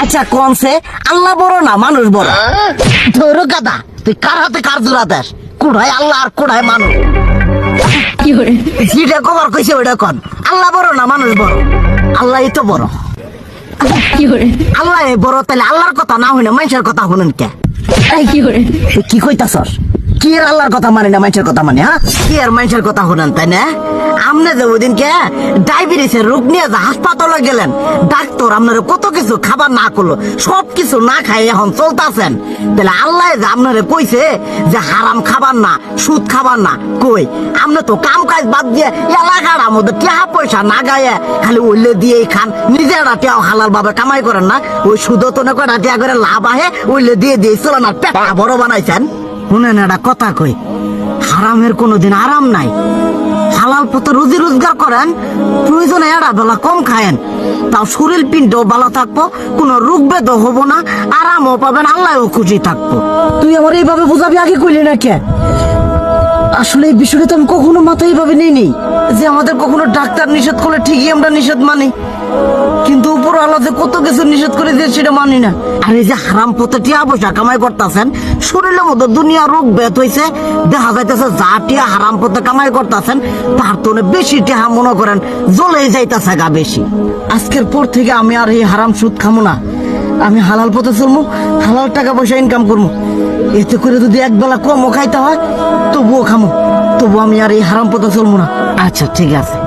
আচ্ছা কোনছে আল্লাহ বড় না মানুষ বড়? ধরো গাদা, তুই কার হাতে কার জোড়া দেশ? কুড়াই আল্লাহ আর কুড়াই মানুষ। যেটা কবার কইছে ওইটা কন। আল্লাহ বড় না মানুষ বড়? আল্লাহই তো বড়। আল্লাহ বড়, তাহলে আল্লাহর কথা না হইনা মানুষের কথা শুনেন কে? তুই কি কইতাছস? কি এর আল্লাহর কথা মানে না মানুষের কথা মানে? হ্যাঁ, কি আর মানুষের কথা শুনেন তাই না? আমনে যে ওই দিনকে ডায়াবেটিসের রোগ নিয়ে যে হাসপাতালে গেলেন, ডাক্তার আপনার কত কিছু খাবার না করলো, সব কিছু না খাই এখন চলতেছেন। তাহলে আল্লাহ যে আপনারে কইছে যে হারাম খাবার না, সুদ খাবার না, কই আপনি তো কাম কাজ বাদ দিয়ে এলাকার মধ্যে টাকা পয়সা না গায়ে খালি ওইলে দিয়েই খান, নিজেরা টিয়াও হালাল ভাবে কামাই করেন না, ওই সুদ তো না কয়টা টিয়া করে লাভ আহে ওইলে দিয়ে দিয়ে চলেন আর পেটা বড় বানাইছেন। শুনেন একটা কথা কই, হারামের কোনোদিন আরাম নাই। হালাল পথে রুজি রোজগার করেন, প্রয়োজনে এরা বেলা কম খায়েন, তাও শরীর পিণ্ডও ভালো থাকবো, কোনো রোগ বেদও হবো না, আরামও পাবেন, আল্লাহও খুশি থাকবো। তুই আমার এইভাবে বুঝাবি আগে কইলি না কে? আসলে এই বিষয়টা তো আমি কখনো মাথায় এইভাবে নিইনি যে আমাদের কখনো ডাক্তার নিষেধ করলে ঠিকই আমরা নিষেধ মানি, কিন্তু উপর আল্লাহ যে কত কিছু নিষেধ করে দিয়ে সেটা মানি না। আর এই যে হারাম পথে টিয়া পয়সা কামাই করতেছেন, শরীরের মধ্যে দুনিয়া রোগ বেত হয়েছে, দেখা যাইতেছে যা টিয়া হারাম পথে কামাই করতেছেন তার তো বেশি টিয়া মনে করেন জ্বলেই যাইতেছে গা বেশি। আজকের পর থেকে আমি আর এই হারাম সুদ খামো না, আমি হালাল পথে চলবো, হালাল টাকা পয়সা ইনকাম করবো। এতে করে যদি একবেলা কমও খাইতে হয় তবুও খামো, তবু আমি আর এই হারাম পথে চলবো না। আচ্ছা ঠিক আছে।